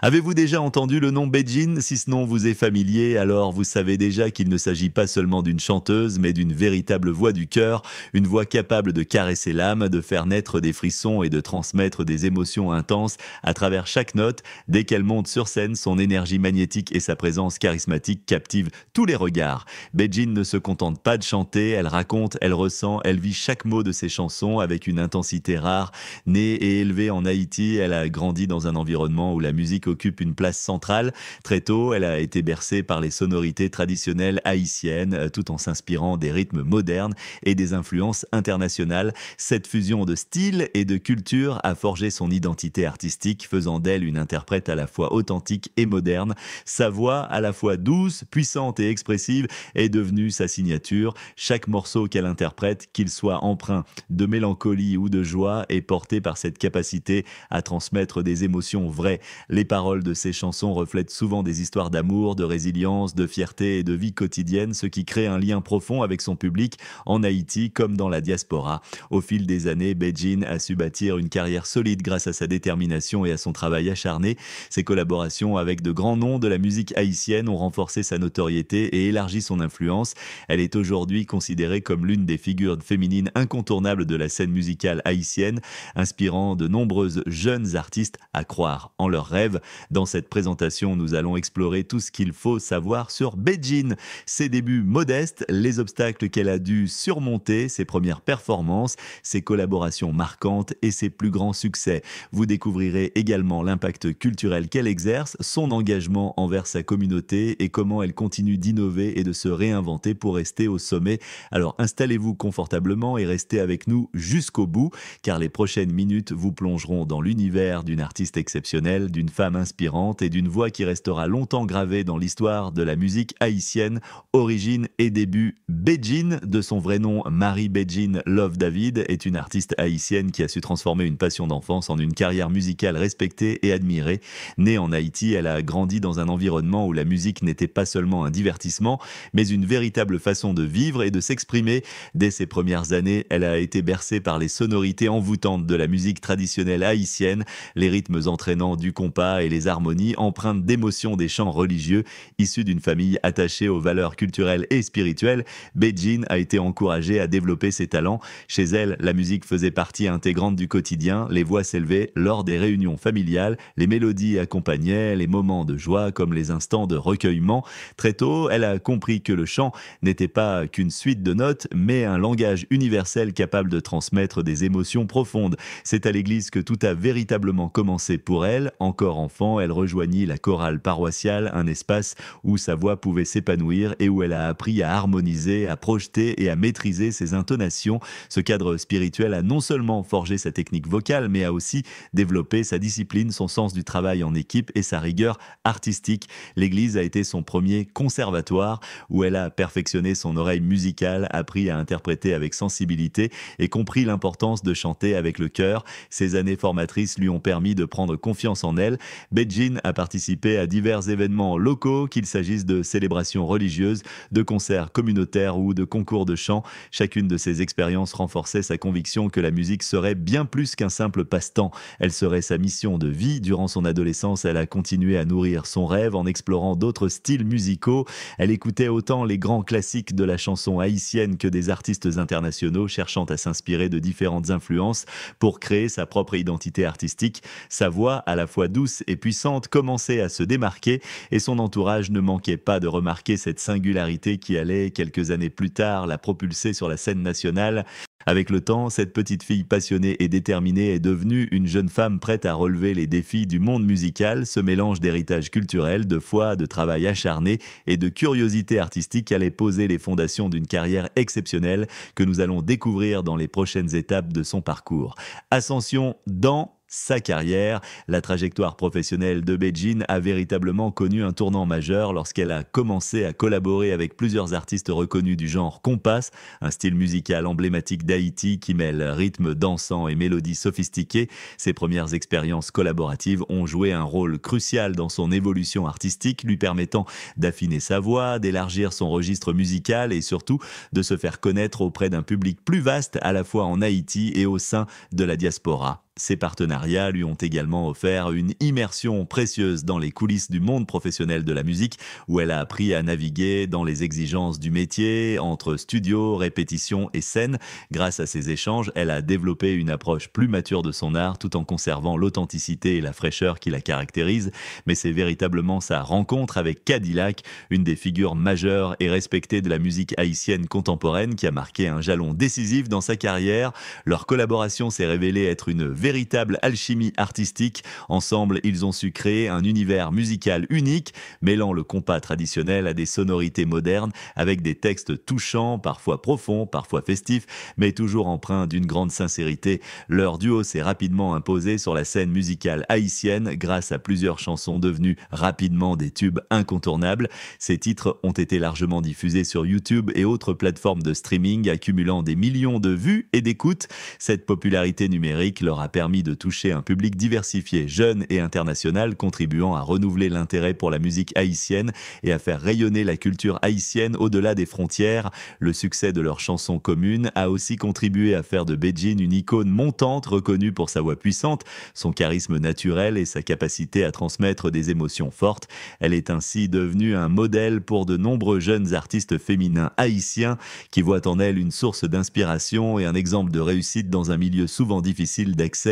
Avez-vous déjà entendu le nom Beijing? Si ce nom vous est familier, alors vous savez déjà qu'il ne s'agit pas seulement d'une chanteuse, mais d'une véritable voix du cœur, une voix capable de caresser l'âme, de faire naître des frissons et de transmettre des émotions intenses à travers chaque note. Dès qu'elle monte sur scène, son énergie magnétique et sa présence charismatique captivent tous les regards. Beijing ne se contente pas de chanter, elle raconte, elle ressent, elle vit chaque mot de ses chansons avec une intensité rare. Née et élevée en Haïti, elle a grandi dans un environnement où la musique occupe une place centrale. Très tôt, elle a été bercée par les sonorités traditionnelles haïtiennes, tout en s'inspirant des rythmes modernes et des influences internationales. Cette fusion de style et de culture a forgé son identité artistique, faisant d'elle une interprète à la fois authentique et moderne. Sa voix, à la fois douce, puissante et expressive, est devenue sa signature. Chaque morceau qu'elle interprète, qu'il soit empreint de mélancolie ou de joie, est porté par cette capacité à transmettre des émotions vraies. Les paroles de ses chansons reflètent souvent des histoires d'amour, de résilience, de fierté et de vie quotidienne, ce qui crée un lien profond avec son public en Haïti comme dans la diaspora. Au fil des années, Beijing a su bâtir une carrière solide grâce à sa détermination et à son travail acharné. Ses collaborations avec de grands noms de la musique haïtienne ont renforcé sa notoriété et élargi son influence. Elle est aujourd'hui considérée comme l'une des figures féminines incontournables de la scène musicale haïtienne, inspirant de nombreuses jeunes artistes à croire en leurs rêves. Dans cette présentation, nous allons explorer tout ce qu'il faut savoir sur Beijing, ses débuts modestes, les obstacles qu'elle a dû surmonter, ses premières performances, ses collaborations marquantes et ses plus grands succès. Vous découvrirez également l'impact culturel qu'elle exerce, son engagement envers sa communauté et comment elle continue d'innover et de se réinventer pour rester au sommet. Alors installez-vous confortablement et restez avec nous jusqu'au bout, car les prochaines minutes vous plongeront dans l'univers d'une artiste exceptionnelle, d'une femme inspirante et d'une voix qui restera longtemps gravée dans l'histoire de la musique haïtienne. Origine et début, Beijing, de son vrai nom Marie Beijing Love David, est une artiste haïtienne qui a su transformer une passion d'enfance en une carrière musicale respectée et admirée. Née en Haïti, elle a grandi dans un environnement où la musique n'était pas seulement un divertissement, mais une véritable façon de vivre et de s'exprimer. Dès ses premières années, elle a été bercée par les sonorités envoûtantes de la musique traditionnelle haïtienne, les rythmes entraînants du compas et les harmonies empreintes d'émotions des chants religieux. Issue d'une famille attachée aux valeurs culturelles et spirituelles, Beijing a été encouragée à développer ses talents. Chez elle, la musique faisait partie intégrante du quotidien, les voix s'élevaient lors des réunions familiales, les mélodies accompagnaient les moments de joie comme les instants de recueillement. Très tôt, elle a compris que le chant n'était pas qu'une suite de notes, mais un langage universel capable de transmettre des émotions profondes. C'est à l'église que tout a véritablement commencé pour elle. Encore enfant, elle rejoignit la chorale paroissiale, un espace où sa voix pouvait s'épanouir et où elle a appris à harmoniser, à projeter et à maîtriser ses intonations. Ce cadre spirituel a non seulement forgé sa technique vocale, mais a aussi développé sa discipline, son sens du travail en équipe et sa rigueur artistique. L'église a été son premier conservatoire où elle a perfectionné son oreille musicale, appris à interpréter avec sensibilité et compris l'importance de chanter avec le cœur. Ces années formatrices lui ont permis de prendre confiance en elle. Beijing a participé à divers événements locaux, qu'il s'agisse de célébrations religieuses, de concerts communautaires ou de concours de chant. Chacune de ces expériences renforçait sa conviction que la musique serait bien plus qu'un simple passe-temps. Elle serait sa mission de vie. Durant son adolescence, elle a continué à nourrir son rêve en explorant d'autres styles musicaux. Elle écoutait autant les grands classiques de la chanson haïtienne que des artistes internationaux, cherchant à s'inspirer de différentes influences pour créer sa propre identité artistique. Sa voix, à la fois douce et puissante, commençait à se démarquer et son entourage ne manquait pas de remarquer cette singularité qui allait, quelques années plus tard, la propulser sur la scène nationale. Avec le temps, cette petite fille passionnée et déterminée est devenue une jeune femme prête à relever les défis du monde musical. Ce mélange d'héritage culturel, de foi, de travail acharné et de curiosité artistique allait poser les fondations d'une carrière exceptionnelle que nous allons découvrir dans les prochaines étapes de son parcours. Ascension dans sa carrière, la trajectoire professionnelle de Beijing a véritablement connu un tournant majeur lorsqu'elle a commencé à collaborer avec plusieurs artistes reconnus du genre compas, un style musical emblématique d'Haïti qui mêle rythme dansant et mélodies sophistiquées. Ses premières expériences collaboratives ont joué un rôle crucial dans son évolution artistique, lui permettant d'affiner sa voix, d'élargir son registre musical et surtout de se faire connaître auprès d'un public plus vaste à la fois en Haïti et au sein de la diaspora. Ces partenariats lui ont également offert une immersion précieuse dans les coulisses du monde professionnel de la musique, où elle a appris à naviguer dans les exigences du métier, entre studio, répétition et scène. Grâce à ces échanges, elle a développé une approche plus mature de son art, tout en conservant l'authenticité et la fraîcheur qui la caractérisent. Mais c'est véritablement sa rencontre avec Cadillac, une des figures majeures et respectées de la musique haïtienne contemporaine, qui a marqué un jalon décisif dans sa carrière. Leur collaboration s'est révélée être une véritable alchimie artistique. Ensemble, ils ont su créer un univers musical unique, mêlant le compas traditionnel à des sonorités modernes, avec des textes touchants, parfois profonds, parfois festifs, mais toujours empreints d'une grande sincérité. Leur duo s'est rapidement imposé sur la scène musicale haïtienne grâce à plusieurs chansons devenues rapidement des tubes incontournables. Ces titres ont été largement diffusés sur YouTube et autres plateformes de streaming, accumulant des millions de vues et d'écoutes. Cette popularité numérique leur a permis de toucher un public diversifié, jeune et international, contribuant à renouveler l'intérêt pour la musique haïtienne et à faire rayonner la culture haïtienne au-delà des frontières. Le succès de leurs chansons communes a aussi contribué à faire de Beijing une icône montante, reconnue pour sa voix puissante, son charisme naturel et sa capacité à transmettre des émotions fortes. Elle est ainsi devenue un modèle pour de nombreux jeunes artistes féminins haïtiens qui voient en elle une source d'inspiration et un exemple de réussite dans un milieu souvent difficile d'accès.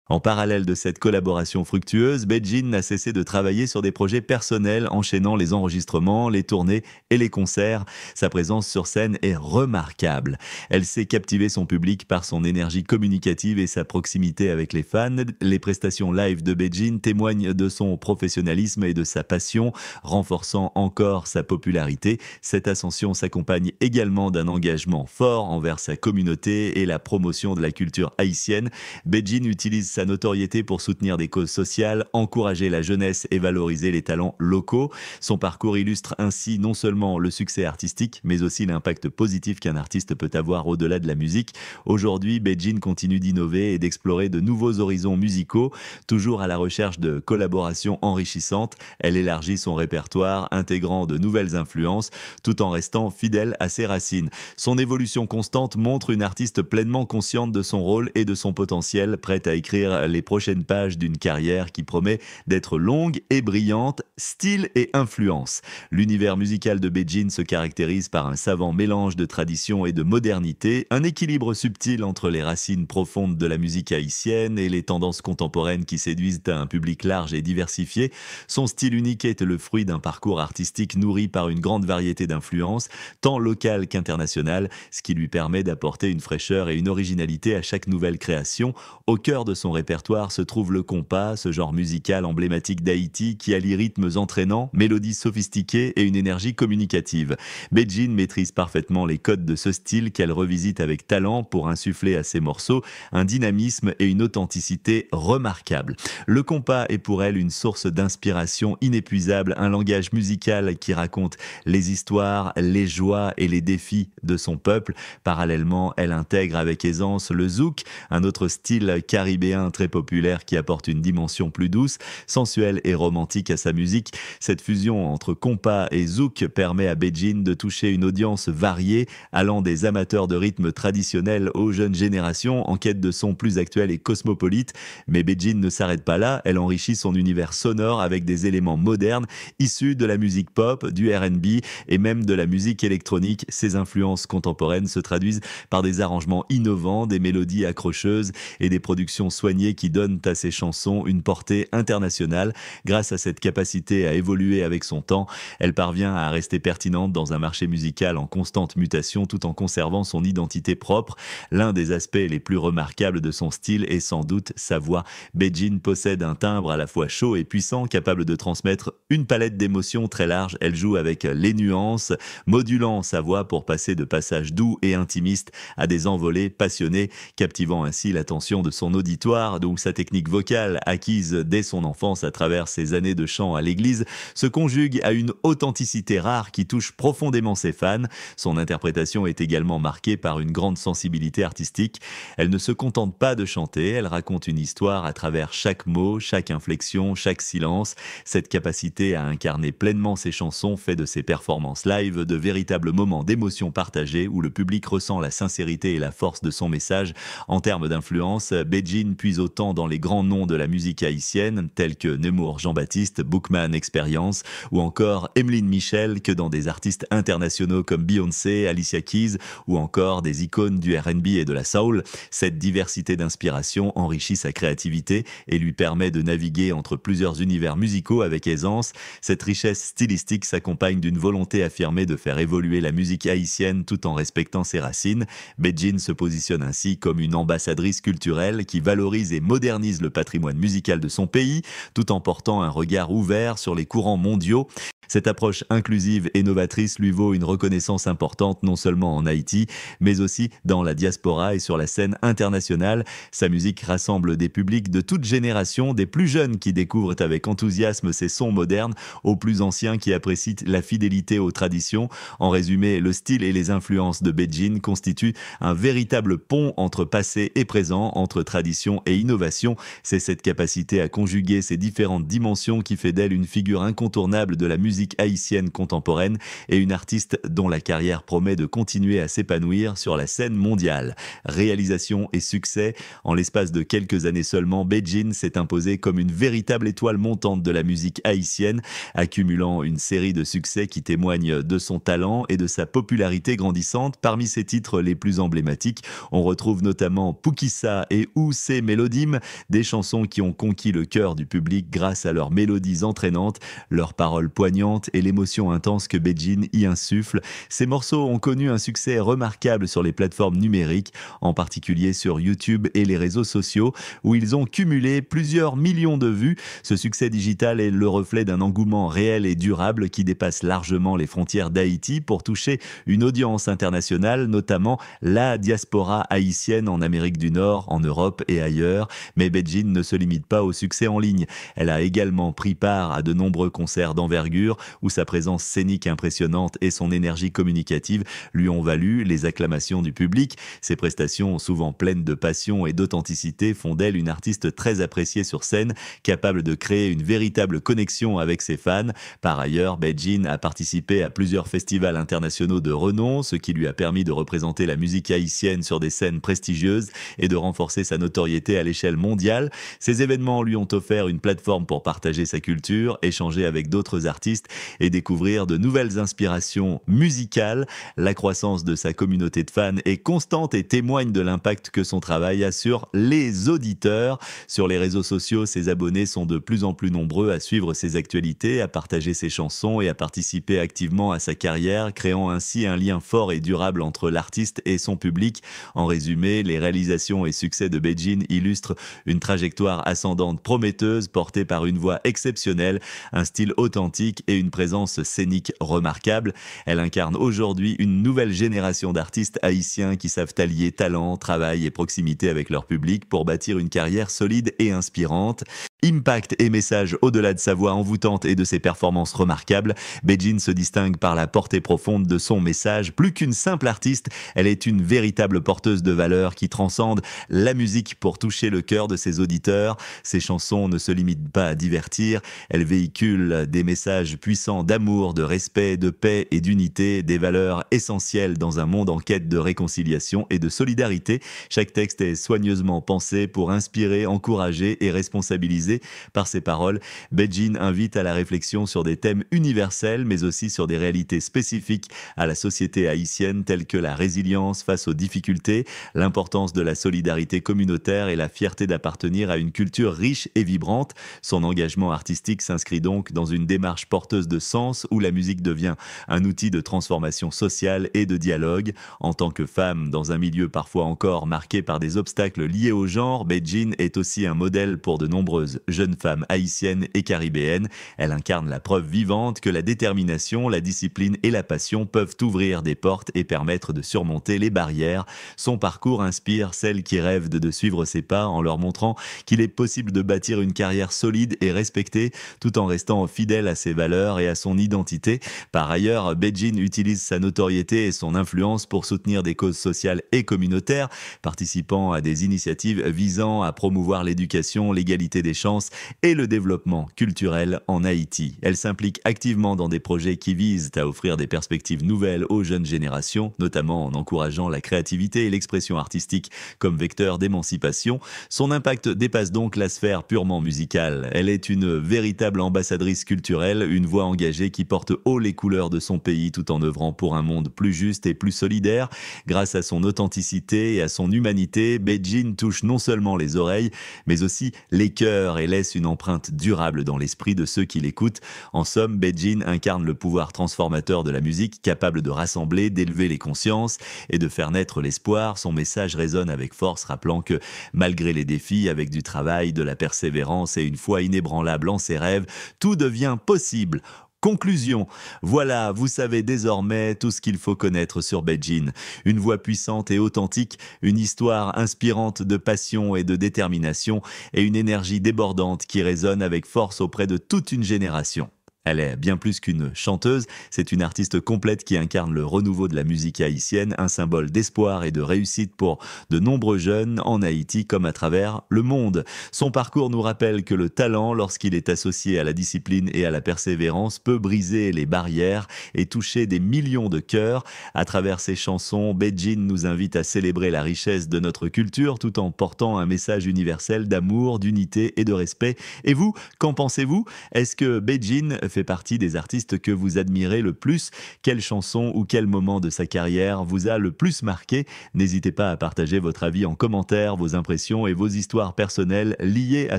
En parallèle de cette collaboration fructueuse, Beijing n'a cessé de travailler sur des projets personnels, enchaînant les enregistrements, les tournées et les concerts. Sa présence sur scène est remarquable. Elle sait captiver son public par son énergie communicative et sa proximité avec les fans. Les prestations live de Beijing témoignent de son professionnalisme et de sa passion, renforçant encore sa popularité. Cette ascension s'accompagne également d'un engagement fort envers sa communauté et la promotion de la culture haïtienne. Beijing utilise sa notoriété pour soutenir des causes sociales, encourager la jeunesse et valoriser les talents locaux. Son parcours illustre ainsi non seulement le succès artistique, mais aussi l'impact positif qu'un artiste peut avoir au-delà de la musique. Aujourd'hui, Beijing continue d'innover et d'explorer de nouveaux horizons musicaux, toujours à la recherche de collaborations enrichissantes. Elle élargit son répertoire, intégrant de nouvelles influences, tout en restant fidèle à ses racines. Son évolution constante montre une artiste pleinement consciente de son rôle et de son potentiel, prête à écrire les prochaines pages d'une carrière qui promet d'être longue et brillante, style et influence. L'univers musical de Beijing se caractérise par un savant mélange de tradition et de modernité, un équilibre subtil entre les racines profondes de la musique haïtienne et les tendances contemporaines qui séduisent un public large et diversifié. Son style unique est le fruit d'un parcours artistique nourri par une grande variété d'influences, tant locales qu'internationales, ce qui lui permet d'apporter une fraîcheur et une originalité à chaque nouvelle création. Au cœur de son répertoire se trouve le compas, ce genre musical emblématique d'Haïti qui allie rythmes entraînants, mélodies sophistiquées et une énergie communicative. Beijing maîtrise parfaitement les codes de ce style qu'elle revisite avec talent pour insuffler à ses morceaux un dynamisme et une authenticité remarquables. Le compas est pour elle une source d'inspiration inépuisable, un langage musical qui raconte les histoires, les joies et les défis de son peuple. Parallèlement, elle intègre avec aisance le zouk, un autre style caribéen très populaire qui apporte une dimension plus douce, sensuelle et romantique à sa musique. Cette fusion entre compas et zouk permet à Beijing de toucher une audience variée, allant des amateurs de rythmes traditionnels aux jeunes générations en quête de sons plus actuels et cosmopolites. Mais Beijing ne s'arrête pas là, elle enrichit son univers sonore avec des éléments modernes issus de la musique pop, du R&B et même de la musique électronique. Ses influences contemporaines se traduisent par des arrangements innovants, des mélodies accrocheuses et des productions soignées qui donnent à ses chansons une portée internationale. Grâce à cette capacité à évoluer avec son temps, elle parvient à rester pertinente dans un marché musical en constante mutation tout en conservant son identité propre. L'un des aspects les plus remarquables de son style est sans doute sa voix. Beijing possède un timbre à la fois chaud et puissant, capable de transmettre une palette d'émotions très large. Elle joue avec les nuances, modulant sa voix pour passer de passages doux et intimistes à des envolées passionnées, captivant ainsi l'attention de son auditoire, d'où sa technique vocale, acquise dès son enfance à travers ses années de chant à l'église, se conjugue à une authenticité rare qui touche profondément ses fans. Son interprétation est également marquée par une grande sensibilité artistique. Elle ne se contente pas de chanter, elle raconte une histoire à travers chaque mot, chaque inflexion, chaque silence. Cette capacité à incarner pleinement ses chansons fait de ses performances live de véritables moments d'émotion partagée où le public ressent la sincérité et la force de son message. En termes d'influence, Beijing puise puise autant dans les grands noms de la musique haïtienne, tels que Nemours Jean-Baptiste, Bookman Experience ou encore Emeline Michel, que dans des artistes internationaux comme Beyoncé, Alicia Keys ou encore des icônes du R&B et de la soul. Cette diversité d'inspiration enrichit sa créativité et lui permet de naviguer entre plusieurs univers musicaux avec aisance. Cette richesse stylistique s'accompagne d'une volonté affirmée de faire évoluer la musique haïtienne tout en respectant ses racines. Bedjine se positionne ainsi comme une ambassadrice culturelle qui valorise et modernise le patrimoine musical de son pays, tout en portant un regard ouvert sur les courants mondiaux. Cette approche inclusive et novatrice lui vaut une reconnaissance importante non seulement en Haïti, mais aussi dans la diaspora et sur la scène internationale. Sa musique rassemble des publics de toutes générations, des plus jeunes qui découvrent avec enthousiasme ses sons modernes, aux plus anciens qui apprécient la fidélité aux traditions. En résumé, le style et les influences de Bedjine constituent un véritable pont entre passé et présent, entre tradition et innovation. C'est cette capacité à conjuguer ces différentes dimensions qui fait d'elle une figure incontournable de la musique haïtienne contemporaine et une artiste dont la carrière promet de continuer à s'épanouir sur la scène mondiale. Réalisation et succès, en l'espace de quelques années seulement, Bedjine s'est imposée comme une véritable étoile montante de la musique haïtienne, accumulant une série de succès qui témoignent de son talent et de sa popularité grandissante. Parmi ses titres les plus emblématiques, on retrouve notamment Pukissa et Où c'est Mélodim, des chansons qui ont conquis le cœur du public grâce à leurs mélodies entraînantes, leurs paroles poignantes et l'émotion intense que Bedjine y insuffle. Ces morceaux ont connu un succès remarquable sur les plateformes numériques, en particulier sur YouTube et les réseaux sociaux, où ils ont cumulé plusieurs millions de vues. Ce succès digital est le reflet d'un engouement réel et durable qui dépasse largement les frontières d'Haïti pour toucher une audience internationale, notamment la diaspora haïtienne en Amérique du Nord, en Europe et ailleurs. Mais Bedjine ne se limite pas au succès en ligne. Elle a également pris part à de nombreux concerts d'envergure où sa présence scénique impressionnante et son énergie communicative lui ont valu les acclamations du public. Ses prestations, souvent pleines de passion et d'authenticité, font d'elle une artiste très appréciée sur scène, capable de créer une véritable connexion avec ses fans. Par ailleurs, Bedjine a participé à plusieurs festivals internationaux de renom, ce qui lui a permis de représenter la musique haïtienne sur des scènes prestigieuses et de renforcer sa notoriété à l'échelle mondiale. Ces événements lui ont offert une plateforme pour partager sa culture, échanger avec d'autres artistes et découvrir de nouvelles inspirations musicales. La croissance de sa communauté de fans est constante et témoigne de l'impact que son travail a sur les auditeurs. Sur les réseaux sociaux, ses abonnés sont de plus en plus nombreux à suivre ses actualités, à partager ses chansons et à participer activement à sa carrière, créant ainsi un lien fort et durable entre l'artiste et son public. En résumé, les réalisations et succès de Bedjine illustrent une trajectoire ascendante prometteuse portée par une voix exceptionnelle, un style authentique et une présence scénique remarquable. Elle incarne aujourd'hui une nouvelle génération d'artistes haïtiens qui savent allier talent, travail et proximité avec leur public pour bâtir une carrière solide et inspirante. Impact et message au-delà de sa voix envoûtante et de ses performances remarquables, Bedjine se distingue par la portée profonde de son message. Plus qu'une simple artiste, elle est une véritable porteuse de valeurs qui transcende la musique pour toucher le cœur de ses auditeurs. Ses chansons ne se limitent pas à divertir, elles véhiculent des messages puissants d'amour, de respect, de paix et d'unité, des valeurs essentielles dans un monde en quête de réconciliation et de solidarité. Chaque texte est soigneusement pensé pour inspirer, encourager et responsabiliser. Par ses paroles, Bedjine invite à la réflexion sur des thèmes universels, mais aussi sur des réalités spécifiques à la société haïtienne, telles que la résilience face aux difficultés, l'importance de la solidarité communautaire et la fierté d'appartenir à une culture riche et vibrante. Son engagement artistique s'inscrit donc dans une démarche porteuse de sens où la musique devient un outil de transformation sociale et de dialogue. En tant que femme, dans un milieu parfois encore marqué par des obstacles liés au genre, Bedjine est aussi un modèle pour de nombreuses jeunes femmes haïtiennes et caribéennes. Elle incarne la preuve vivante que la détermination, la discipline et la passion peuvent ouvrir des portes et permettre de surmonter les barrières. Son parcours inspire celles qui rêvent de suivre ses pas en leur montrant qu'il est possible de bâtir une carrière solide et respectée tout en restant fidèle à ses valeurs et à son identité. Par ailleurs, Bedjine utilise sa notoriété et son influence pour soutenir des causes sociales et communautaires, participant à des initiatives visant à promouvoir l'éducation, l'égalité des chances chance et le développement culturel en Haïti. Elle s'implique activement dans des projets qui visent à offrir des perspectives nouvelles aux jeunes générations, notamment en encourageant la créativité et l'expression artistique comme vecteur d'émancipation. Son impact dépasse donc la sphère purement musicale. Elle est une véritable ambassadrice culturelle, une voix engagée qui porte haut les couleurs de son pays tout en œuvrant pour un monde plus juste et plus solidaire. Grâce à son authenticité et à son humanité, Beijing touche non seulement les oreilles, mais aussi les cœurs et laisse une empreinte durable dans l'esprit de ceux qui l'écoutent. En somme, Beijing incarne le pouvoir transformateur de la musique, capable de rassembler, d'élever les consciences et de faire naître l'espoir. Son message résonne avec force, rappelant que malgré les défis, avec du travail, de la persévérance et une foi inébranlable en ses rêves, tout devient possible. Conclusion. Voilà, vous savez désormais tout ce qu'il faut connaître sur Beijing. Une voix puissante et authentique, une histoire inspirante de passion et de détermination, et une énergie débordante qui résonne avec force auprès de toute une génération. Elle est bien plus qu'une chanteuse, c'est une artiste complète qui incarne le renouveau de la musique haïtienne, un symbole d'espoir et de réussite pour de nombreux jeunes en Haïti comme à travers le monde. Son parcours nous rappelle que le talent, lorsqu'il est associé à la discipline et à la persévérance, peut briser les barrières et toucher des millions de cœurs. À travers ses chansons, Beijing nous invite à célébrer la richesse de notre culture tout en portant un message universel d'amour, d'unité et de respect. Et vous, qu'en pensez-vous? Est-ce que Beijing fait partie des artistes que vous admirez le plus? Quelle chanson ou quel moment de sa carrière vous a le plus marqué? N'hésitez pas à partager votre avis en commentaire, vos impressions et vos histoires personnelles liées à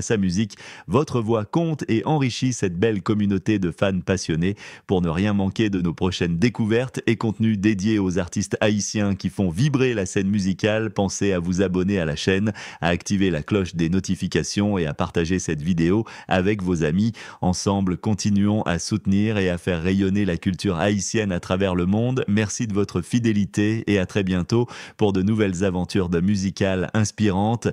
sa musique. Votre voix compte et enrichit cette belle communauté de fans passionnés. Pour ne rien manquer de nos prochaines découvertes et contenus dédiés aux artistes haïtiens qui font vibrer la scène musicale, pensez à vous abonner à la chaîne, à activer la cloche des notifications et à partager cette vidéo avec vos amis. Ensemble, continuons à soutenir et à faire rayonner la culture haïtienne à travers le monde. Merci de votre fidélité et à très bientôt pour de nouvelles aventures musicales inspirantes.